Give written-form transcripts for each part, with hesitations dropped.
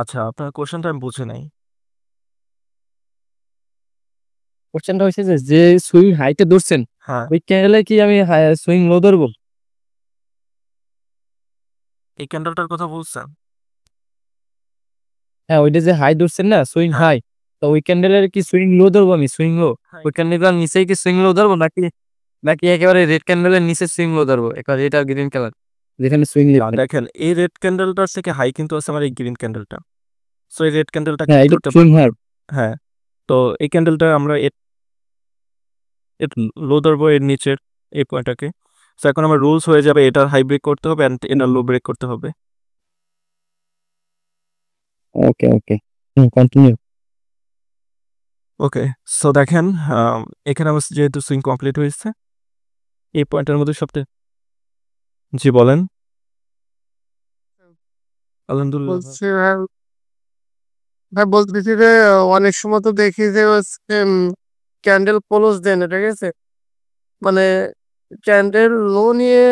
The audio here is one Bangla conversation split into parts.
আচ্ছা, আপনার কোশ্চেনটা আমি বুঝি নাই। কোশ্চেনটা হচ্ছে যে সুইং হাইটে ধরছেন, হ্যাঁ, ওই ক্যান্ডেলে কি আমি সুইং লো ধরবো? এই ক্যান্ডেলটার কথা বলছেন? হ্যাঁ, ওইটা যে হাই ধরছেন না, সুইং হ্যাঁ, হাই, তো ওই ক্যান্ডেলের কি সুইং লো ধরবো? আমি সুইং লো হ্যাঁ, ওই ক্যান্ডেলের নিচেই কি সুইং লো ধরবো, নাকি নাকি একেবারে রেড ক্যান্ডেলের নিচে সুইং লো ধরবো, একেবারে রেড আর গ্রিন কালার যেখানে সুইং লিখবেন? দেখেন এই রেড ক্যান্ডেলটার থেকে হাই কিন্তু আছে আমার এই গ্রিন ক্যান্ডেলটা। সো এই রেড ক্যান্ডেলটাকে হ্যাঁ, এটা ধরতে সুইং পারি। হাই। হ্যাঁ, তো এই ক্যান্ডেলটা আমরা এর লো ধরবো, এর নিচের এই পয়েন্টটাকে। সো এখন আমার রুলস হয়ে যাবে, এটার হাই ব্রেক করতে হবে অ্যান্ড এটার লো ব্রেক করতে হবে। ওকে ওকে, কন্টিনিউ। ওকে, সো দেখেন এখানে আমার যেহেতু সুইং কমপ্লিট হয়েছে এই পয়েন্টের মধ্যে সবচেয়ে। জি বলেন। আলহামদুলিল্লাহ ভাই। বলছি ভাই, বলতেছি যে অনেক সময় তো দেখি যে ক্যান্ডেল ক্লোজ দেন, ঠিক আছে? মানে ক্যান্ডেল লো নিয়ে,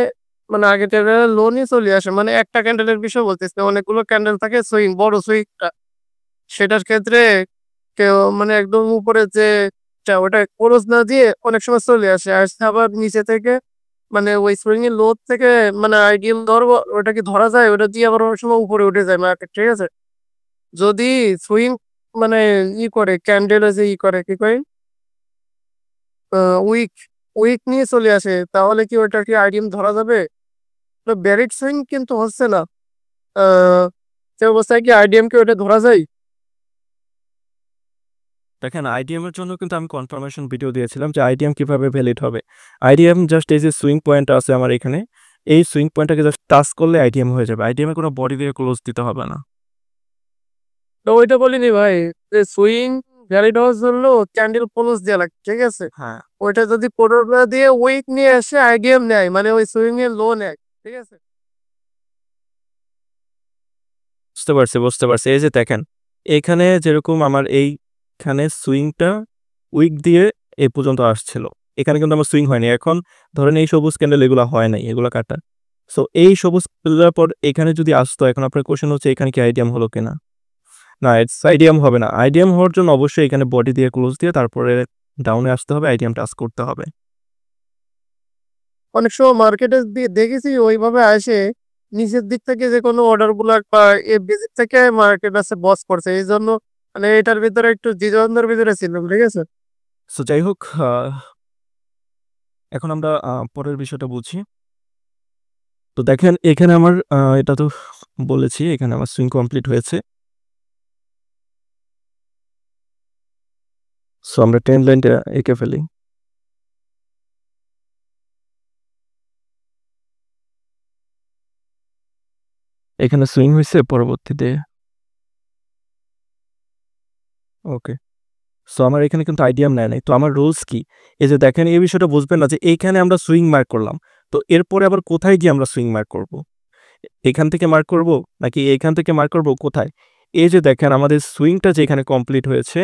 মানে আগে ক্যান্ডেল লো নিয়ে চলে আসে, মানে একটা ক্যান্ডেলের বিষয় বলতেছে, অনেকগুলো ক্যান্ডেল থাকে সুইং, বড় সুইংটা, সেটার ক্ষেত্রে কেউ মানে একদম উপরে যে ওটা ক্লোজ না দিয়ে অনেক সময় চলে আসে, আসতে আবার নিচে থেকে মানে ওই সুইং এর লোড থেকে মানে আইডিয়াল ধরবো, ওটা কি ধরা যায়? ওটা দিয়ে আবার অনেক সময় উপরে উঠে যায় মার্কেট, ঠিক আছে? যদি সুইং মানে করে ক্যান্ডেল যে করে কি কয় উইক উইক নিয়ে চলে আসে, তাহলে কি ওটা কি আইডিয়াম ধরা যাবে? ব্যারিড সুইং কিন্তু হচ্ছে না, সে অবস্থায় কি আইডিএম কে ওটা ধরা যায়? দেখেন আইডিএম এর জন্য কিন্তু আমি কনফার্মেশন ভিডিও দিয়েছিলাম যে আইডিএম কিভাবে ভ্যালিড হবে। আইডিএম জাস্ট এই যে সুইং পয়েন্ট আছে আমার এখানে, এই সুইং পয়েন্টটাকে জাস্ট টাচ করলে আইডিএম হয়ে যাবে। আইডিএম এ কোনো বডি দিয়ে ক্লোজ দিতে হবে না। তো ওইটা বলিনি ভাই, যে সুইং ভ্যালিড হওয়ার জন্য ক্যান্ডেল পোলস দেওয়া লাগে, ঠিক আছে? হ্যাঁ, ওইটা যদি পনেরো দিয়ে উইক নিয়ে এসে আইডিএম নেয়, মানে ওই সুইং এর লো নেয়, ঠিক আছে? বুঝতে পারছি বুঝতে পারছি। এই যে দেখেন এখানে যেরকম আমার এইখানে সুইংটা উইক দিয়ে এ পর্যন্ত আসছিল, এখানে কিন্তু আমার সুইং হয়নি। এখন ধরেন এই সবুজ ক্যান্ডেল এগুলো হয় নাই, এগুলো কাটা। সো এই সবুজ ক্যান্ডেলের পর এখানে যদি আসতো, এখন আপনার কোশ্চেন হচ্ছে এখানে কি আইডিয়াম হলো কিনা। না, ইটস আইডিয়াম হবে না। আইডিয়াম হওয়ার জন্য অবশ্যই এখানে বডি দিয়ে ক্লোজ দিয়ে তারপরে ডাউনে আসতে হবে, আইডিয়াম টাচ করতে হবে। অনেক সময় মার্কেটে দেখেছি ওইভাবে আসে, নিচের দিক থেকে যে কোনো অর্ডার গুলা বা এ ভিজিট থেকে মার্কেট আছে বস করছে, এই জন্য মানে এটার ভিতরে একটু দ্বিধাদ্বন্দ্বের ভিতরে ছিলাম, ঠিক আছে? সো যাই হোক, এখন আমরা পরের বিষয়টা বুঝি। তো দেখেন এখানে আমার এটা তো বলেছি, এখানে আমার সুইং কমপ্লিট হয়েছে। সো আমরা ট্রেন লাইনটা এঁকে ফেলি। এখানে সুইং হয়েছে পরবর্তীতে। ওকে, সো আমার এখানে কিন্তু আইডিয়াম নেয় নাই। তো আমার রুলস কি? এই যে দেখেন এই বিষয়টা বুঝবেন না যে এইখানে আমরা সুইং মার্ক করলাম, তো এরপরে আবার কোথায় গিয়ে আমরা সুইং মার্ক করব? এখান থেকে মার্ক করব নাকি এইখান থেকে মার্ক করব, কোথায়? এই যে দেখেন আমাদের সুইংটা যেখানে কমপ্লিট হয়েছে,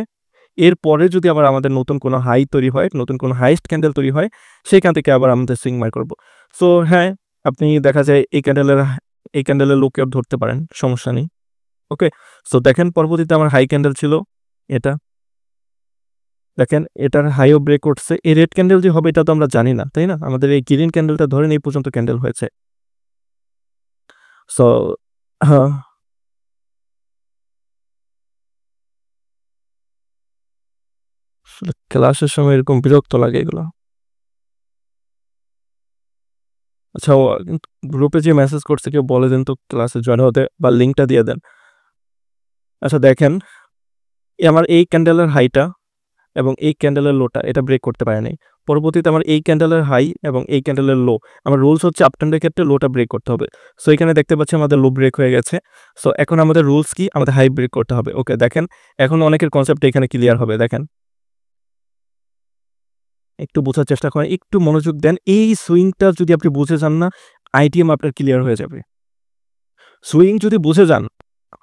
এরপরে যদি আবার আমাদের নতুন কোনো হাই তৈরি হয়, নতুন কোনো হাইস্ট ক্যান্ডেল তৈরি হয়, সেখান থেকে আবার আমাদের সুইং মার্ক করব। সো হ্যাঁ, আপনি দেখা যায় এই ক্যান্ডেলের লোকেও ধরতে পারেন, সমস্যা নেই। ওকে, সো দেখেন পরবর্তীতে আমার হাই ক্যান্ডেল ছিল এটা। দেখেন এটার হাইও ব্রেক করছে। এই রেড ক্যান্ডেল যে হবে এটা তো আমরা জানি না, তাই না? আমাদের এই গ্রিন ক্যান্ডেলটা ধরেন এই পর্যন্ত ক্যান্ডেল হয়েছে। সো হ্যাঁ, ক্লাসের সময় এরকম বিরক্ত লাগে এগুলো। আচ্ছা, গ্রুপে যে মেসেজ করছে কেউ বলে দেন তো ক্লাসে জয়েন হতে, বা লিঙ্কটা দিয়ে দেন। আচ্ছা দেখেন আমার এই ক্যান্ডেলের হাইটা এবং এই ক্যান্ডেলের লোটা এটা ব্রেক করতে পারে নাই। পরবর্তীতে আমার এই ক্যান্ডেলের হাই এবং এই ক্যান্ডেলের লো, আমার রুলস হচ্ছে আপট্রেন্ডের ক্ষেত্রে লোটা ব্রেক করতে হবে। সো এখানে দেখতে পাচ্ছি আমাদের লো ব্রেক হয়ে গেছে। সো এখন আমাদের রুলস কি? আমাদের হাই ব্রেক করতে হবে। ওকে, দেখেন এখন অনেকের কনসেপ্ট এখানে ক্লিয়ার হবে। দেখেন একটু বোঝার চেষ্টা করেন, একটু মনোযোগ দেন। এই সুইংটা যদি আপনি বুঝে যান না, আইটিএম আপনার ক্লিয়ার হয়ে যাবে। সুইং যদি বুঝে যান,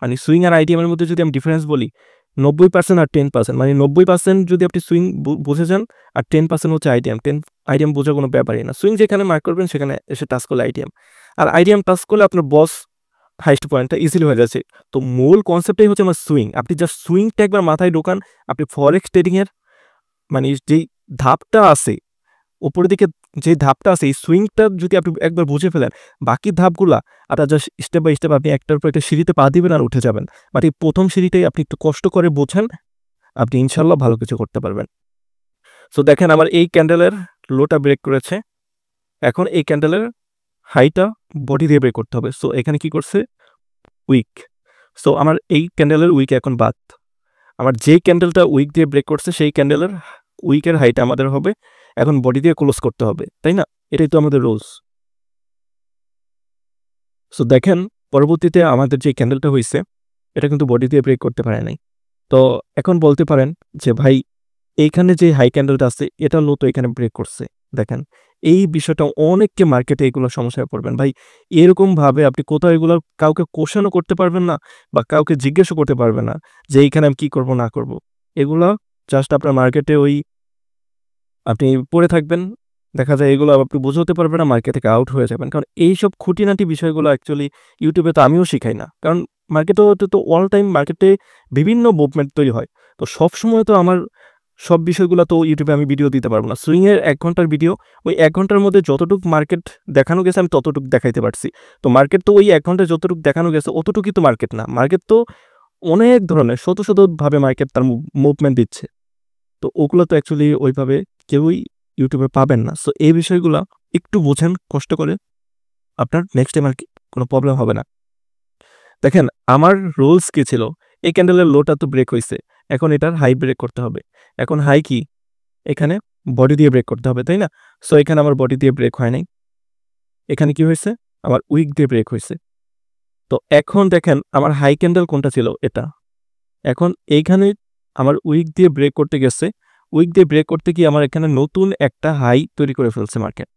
মানে সুইং আর আইটিএম এর মধ্যে যদি আমি ডিফারেন্স বলি, 90% আর 10%, মানে 90% যদি আপনি সুইং বুঝে যান, আর 10% হচ্ছে আইটিএম। আইটিএম বোঝার কোনো ব্যাপারই না। সুইং যেখানে মার্ক করবেন সেখানে এসে টাচ করলে আইটিএম, আর আইটিএম টাচ করলে আপনার বস হাইস্ট পয়েন্টটা ইজিলি হয়ে যাচ্ছে। তো মূল কনসেপ্টটাই হচ্ছে আমার সুইং। আপনি জাস্ট সুইংটা একবার মাথায় ঢোকান, আপনি ফরেক্স ট্রেডিং এর মানে যেই ধাপটা আছে, উপরের দিকে যে ধাপটা আছে, এই সুইংটা যদি আপনি একবার বুঝে ফেলেন, বাকি ধাপগুলা আপনার জাস্ট স্টেপ বাই স্টেপ আপনি একটার পর একটা সিঁড়িতে পা দিবেন আর উঠে যাবেন। বাট এই প্রথম সিঁড়িটাই আপনি একটু কষ্ট করে বোঝেন, আপনি ইনশাল্লাহ ভালো কিছু করতে পারবেন। সো দেখেন আমার এই ক্যান্ডেলের লোটা ব্রেক করেছে, এখন এই ক্যান্ডেলের হাইটা বডি দিয়ে ব্রেক করতে হবে। সো এখানে কি করছে, উইক। সো আমার এই ক্যান্ডেলের উইক এখন বাদ। আমার যেই ক্যান্ডেলটা উইক দিয়ে ব্রেক করছে সেই ক্যান্ডেলের উইকের হাইটা আমাদের হবে এখন বডি দিয়ে ক্লোজ করতে হবে, তাই না? এটাই তো আমাদের রুলস। সো দেখেন পরবর্তীতে আমাদের যে ক্যান্ডেলটা হয়েছে এটা কিন্তু বডি দিয়ে ব্রেক করতে পারে নাই। তো এখন বলতে পারেন যে ভাই এইখানে যে হাই ক্যান্ডেলটা আছে এটা লো তো এখানে ব্রেক করছে। দেখেন এই বিষয়টা অনেককে মার্কেটে এগুলো সমস্যায় পড়বেন ভাই। এরকমভাবে আপনি কোথাও এগুলো কাউকে কোশ্চেনও করতে পারবেন না বা কাউকে জিজ্ঞেসও করতে পারবেন না যে এইখানে আমি কী করবো না করব। এগুলো জাস্ট আপনার মার্কেটে ওই আপনি পড়ে থাকবেন, দেখা যায় এগুলো আপনি বোঝাতে পারবেন না, মার্কেট থেকে আউট হয়ে যাবেন। কারণ এইসব খুঁটিনাটি বিষয়গুলো অ্যাকচুয়ালি ইউটিউবে তো আমিও শিখাই না, কারণ মার্কেটে তো অল টাইম মার্কেটে বিভিন্ন মুভমেন্ট তৈরি হয়। তো সবসময় তো আমার সব বিষয়গুলো তো ইউটিউবে আমি ভিডিও দিতে পারবো না। সুইংয়ের 1 ঘন্টার ভিডিও, ওই 1 ঘন্টার মধ্যে যতটুকু মার্কেট দেখানো গেছে আমি ততটুকু দেখাইতে পারছি। তো মার্কেট তো ওই 1 ঘন্টায় যতটুকু দেখানো গেছে অতটুকুই তো মার্কেট না, মার্কেট তো অনেক ধরনের শত শতভাবে মার্কেট তার মুভমেন্ট দিচ্ছে। তো ওগুলো তো অ্যাকচুয়ালি ওইভাবে কেউই ইউটিউবে পাবেন না। সো এই বিষয়গুলো একটু বোঝেন কষ্ট করে, আপনার নেক্সট টাইম আর কি কোনো প্রবলেম হবে না। দেখেন আমার রুলস কি ছিল, এই ক্যান্ডেলের লোটা তো ব্রেক হয়েছে, এখন এটার হাই ব্রেক করতে হবে। এখন হাই কি, এখানে বডি দিয়ে ব্রেক করতে হবে, তাই না? সো এখানে আমার বডি দিয়ে ব্রেক হয় নাই, এখানে কি হয়েছে, আমার উইক দিয়ে ব্রেক হয়েছে। তো এখন দেখেন আমার হাই ক্যান্ডেল কোনটা ছিল, এটা। এখন এইখানে আমার উইক দিয়ে ব্রেক করতে গেছে, উইক দিয়ে ব্রেক করতে গিয়ে আমার এখানে নতুন একটা হাই তৈরি করে ফেলছে মার্কেট।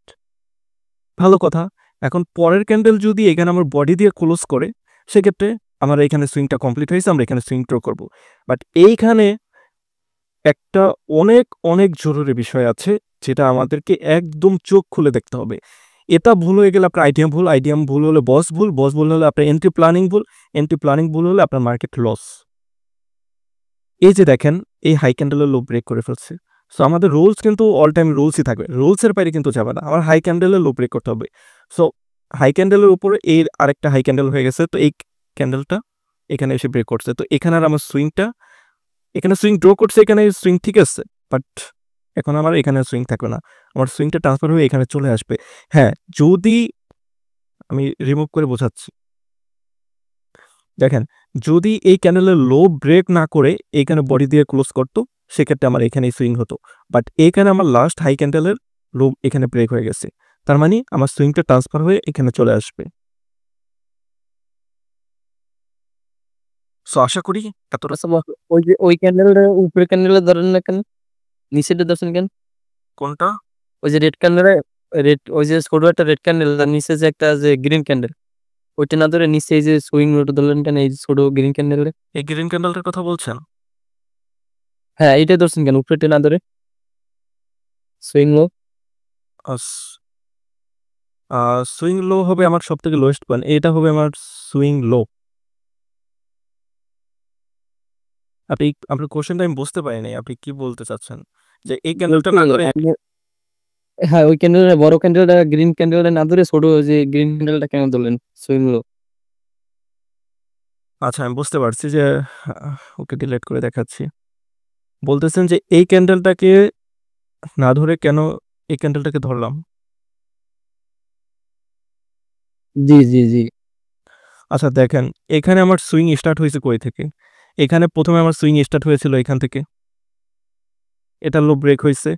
ভালো কথা। এখন পরের ক্যান্ডেল যদি এখানে আমার বডি দিয়ে ক্লোজ করে, সেক্ষেত্রে আমার এখানে সুইংটা কমপ্লিট হয়েছে, আমরা এখানে সুইং থ্রো করব। বাট এইখানে একটা অনেক অনেক জরুরি বিষয় আছে যেটা আমাদেরকে একদম চোখ খুলে দেখতে হবে। এটা ভুল হয়ে গেলে আপনার আইডিয়াম ভুল, আইডিয়াম ভুল হলে বস ভুল, বস ভুল হলে আপনার এন্ট্রি প্ল্যানিং ভুল, এন্ট্রি প্ল্যানিং ভুল হলে আপনার মার্কেট লস। এই যে দেখেন এই হাই ক্যান্ডেলের লো ব্রেক করে ফেলছে। সো আমাদের রুলস কিন্তু অল টাইম রুলসই থাকবে, রুলসের বাইরে কিন্তু যাবে না। আমার হাই ক্যান্ডেলের লো ব্রেক করতে হবে। সো হাই ক্যান্ডেলের উপরে এর আরেকটা হাই ক্যান্ডেল হয়ে গেছে, তো এই ক্যান্ডেলটা এখানে এসে ব্রেক করছে। তো এখানে আর আমার সুইংটা, এখানে সুইং ড্র করছে, এখানে সুইং ঠিক আছে, বাট এখন আমার এখানে সুইং থাকবে না, আমার সুইংটা ট্রান্সফার হয়ে এখানে চলে আসবে। হ্যাঁ, যদি আমি রিমুভ করে বোঝাচ্ছি, দেখেন যদি এই ক্যান্ডেলের লো ব্রেক না করে এইখানে বডি দিয়ে ক্লোজ করতো, সেক্ষেত্রে আমার এখানেই সুইং হতো। বাট এইখানে আমার লাস্ট হাই ক্যান্ডেলের লো এখানে ব্রেক হয়ে গেছে, তার মানে আমার সুইংটা ট্রান্সফার হয়ে এখানে চলে আসবে। সো আশা করি এতটা। আচ্ছা ওই যে ওই ক্যান্ডেলটা উপরের ক্যান্ডেলে ধরেন না কেন, নিচেরটা ধরছেন কেন? কোনটা? ওই যে রেড ক্যান্ডেলে, রেড ওই যে ছোট একটা রেড ক্যান্ডেল, তার নিচে যে একটা যে গ্রিন ক্যান্ডেল, ওইটা না ধরে নিচে এই যে সুইং লোটা ধরলেন কেন, এই যে ছোট গ্রিন ক্যান্ডেলে? এই গ্রিন ক্যান্ডেলটার কথা বলছেন? হ্যাঁ এইটাই ধরছেন কেন উপরেটা না ধরে, সুইং লো? সুইং লো হবে আমার সব থেকে লোয়েস্ট পয়েন্ট, এটা হবে আমার সুইং লো। আপনি আপনার কোশ্চেনটা আমি বুঝতে পারিনি, আপনি কি বলতে চাচ্ছেন যে এই ক্যান্ডেলটা না করে? হ্যাঁ ওই ক্যান্ডেলটা, বড় ক্যান্ডেলটা, গ্রিন ক্যান্ডেলটা না ধরে ছোট যে গ্রিন ক্যান্ডেলটা কেন ধরলেন সুইং লো? আচ্ছা আমি বুঝতে পারছি যে ওকে ডিলিট করে দেখাচ্ছি। বলতেছেন যে এই ক্যান্ডেলটাকে না ধরে কেন এই ক্যান্ডেলটাকে ধরলাম? জি জি জি। আচ্ছা দেখেন এখানে আমার সুইং স্টার্ট হয়েছে কই থেকে, এখানে প্রথমে আমার সুইং স্টার্ট হয়েছিল এখান থেকে, এটা লো ব্রেক হয়েছে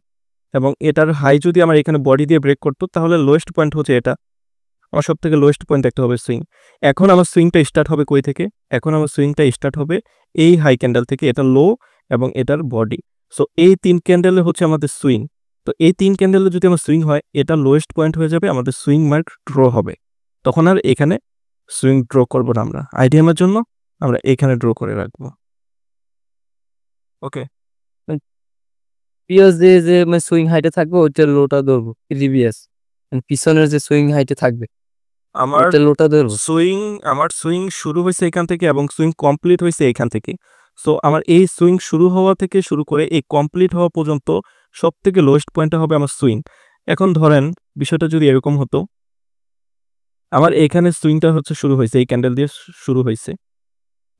এবং এটার হাই যদি আমার এখানে বডি দিয়ে ব্রেক করতো তাহলে লোয়েস্ট পয়েন্ট হচ্ছে এটা, আমার সব থেকে লোয়েস্ট পয়েন্ট দেখতে হবে সুইং। এখন আমার সুইংটা স্টার্ট হবে কই থেকে, এখন আমার সুইংটা স্টার্ট হবে এই হাই ক্যান্ডেল থেকে, এটা লো এবং এটার বডি। সো এই 3 ক্যান্ডেলে হচ্ছে আমাদের সুইং। তো এই 3 ক্যান্ডেলে যদি আমার সুইং হয় এটা লোয়েস্ট পয়েন্ট হয়ে যাবে, আমাদের সুইং মার্ক ড্র হবে। তখন আর এখানে সুইং ড্র করবো না, আমরা আইডিয়ামের জন্য আমরা এখানে ড্র করে রাখবো। ওকে, প্রিভিয়াস যে সুইং হাইটে থাকবে ওইটার লোটা ধরবো প্রিভিয়াস, পিছনের যে সুইং হাইটে থাকবে আমার ওটা লোটা ধরবো আমার সুইং শুরু হয়েছে এখান থেকে এবং সুইং কমপ্লিট হয়েছে এখান থেকে। সো আমার এই সুইং শুরু হওয়া থেকে শুরু করে এই কমপ্লিট হওয়া পর্যন্ত সব থেকে লোয়েস্ট পয়েন্টটা হবে আমার সুইং। এখন ধরেন বিষয়টা যদি এরকম হতো, আমার এখানে সুইংটা হচ্ছে শুরু হয়েছে এই ক্যান্ডেল দিয়ে শুরু হয়েছে,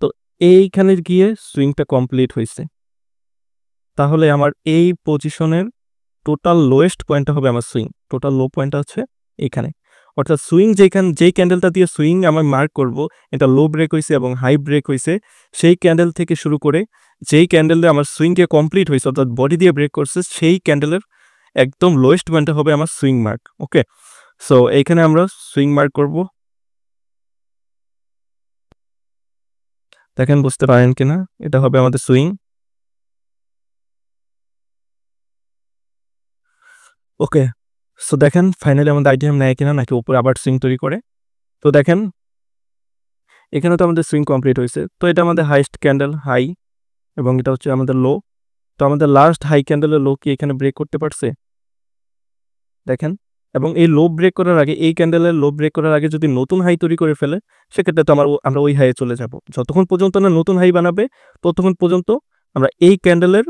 তো এইখানে গিয়ে সুইংটা কমপ্লিট হয়েছে, তাহলে আমার এই পজিশনের টোটাল লোয়েস্ট পয়েন্টটা হবে আমার সুইং। টোটাল লো পয়েন্টটা হচ্ছে এখানে, অর্থাৎ সুইং যেই ক্যান্ডেলটা দিয়ে সুইং আমি মার্ক করব, এটা লো ব্রেক হয়েছে এবং হাই ব্রেক হয়েছে, সেই ক্যান্ডেল থেকে শুরু করে যেই ক্যান্ডেল দিয়ে আমার সুইং দিয়ে কমপ্লিট হয়েছে অর্থাৎ বডি দিয়ে ব্রেক করছে, সেই ক্যান্ডেলের একদম লোয়েস্ট পয়েন্টটা হবে আমার সুইং মার্ক। ওকে, সো এইখানে আমরা সুইং মার্ক করব। দেখেন বুঝতে পারেন কিনা, এটা হবে আমাদের সুইং। ওকে, সো দেখেন ফাইনালি আমাদের আইডিয়াম নেয় কিনা নাকি উপরে আবার সুইং তৈরি করে। তো দেখেন এখানে তো আমাদের সুইং কমপ্লিট হয়েছে, তো এটা আমাদের হাইস্ট ক্যান্ডেল হাই এবং এটা হচ্ছে আমাদের লো। তো আমাদের লাস্ট হাই ক্যান্ডেলের লো কি এখানে ব্রেক করতে পারছে দেখেন, এবং এই লো ব্রেক করার আগে, এই ক্যান্ডেলের লো ব্রেক করার আগে যদি নতুন হাই তৈরি করে ফেলে, সেক্ষেত্রে তো আমরা ওই হাইয়ে চলে যাব। যতক্ষণ পর্যন্ত না নতুন হাই বানাবে ততক্ষণ পর্যন্ত আমরা এই ক্যান্ডেলের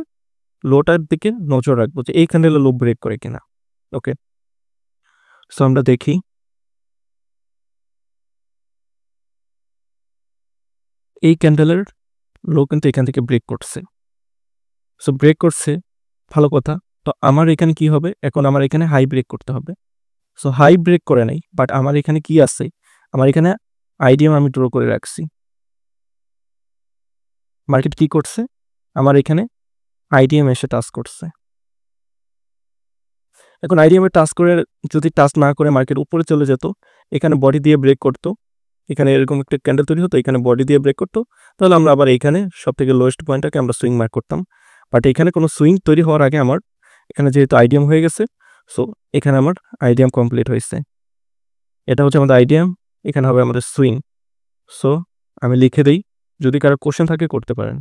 লোটার দিকে নজর রাখবো যে এই ক্যান্ডেলের লো ব্রেক করে কিনা। ওকে, সো আমরা দেখি এই ক্যান্ডেলের লো কিন্তু এখান থেকে ব্রেক করছে। সো ব্রেক করছে, ভালো কথা। তো আমার এখানে কি হবে, এখন আমার এখানে হাই ব্রেক করতে হবে। সো হাই ব্রেক করে নাই, বাট আমার এখানে কি আছে, আমার এখানে আইডিয়াম আমি ড্র করে রাখছি। মার্কেট কি করছে, আমার এখানে আইডিএম এসে টাচ করছে। এখন আইডিএম এ টাচ করে, যদি টাচ না করে মার্কেট উপরে চলে যেত, এখানে বডি দিয়ে ব্রেক করতো, এখানে এরকম একটা ক্যান্ডেল তৈরি হতো, এখানে বডি দিয়ে ব্রেক করতো, তাহলে আমরা আবার এখানে সব থেকে লোয়েস্ট পয়েন্টটাকে আমরা সুইং মার্ক করতাম। বাট এখানে কোনো সুইং তৈরি হওয়ার আগে আমার এখানে যেহেতু আইডিয়াম হয়ে গেছে, সো এখানে আমার আইডিয়াম কমপ্লিট হয়েছে। এটা হচ্ছে আমাদের আইডিয়াম, এখানে হবে আমাদের সুইং। সো আমি লিখে দিই, যদি কারো কোশ্চেন থাকে করতে পারেন।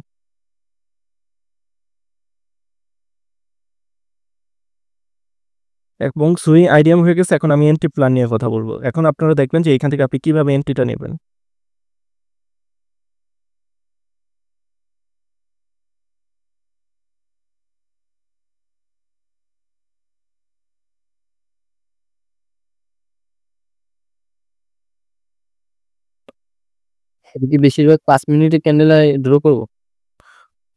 এবং সুইং আইডিয়াম হয়ে গেছে, এখন আমি এন্ট্রি প্ল্যান নিয়ে কথা বলবো। এখন আপনারা দেখবেন যে এখান থেকে আপনি কিভাবে এন্ট্রিটা নেবেন। এটা কি বেশিরভাগ 5 মিনিটের ক্যান্ডেল ড্র করবো?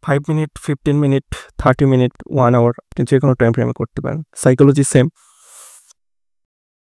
5 মিনিট, 15 মিনিট, 30 মিনিট, 1 আওয়ার, আপনি যে কোনো টাইম ফ্রেমে করতে পারেন। Psychology same.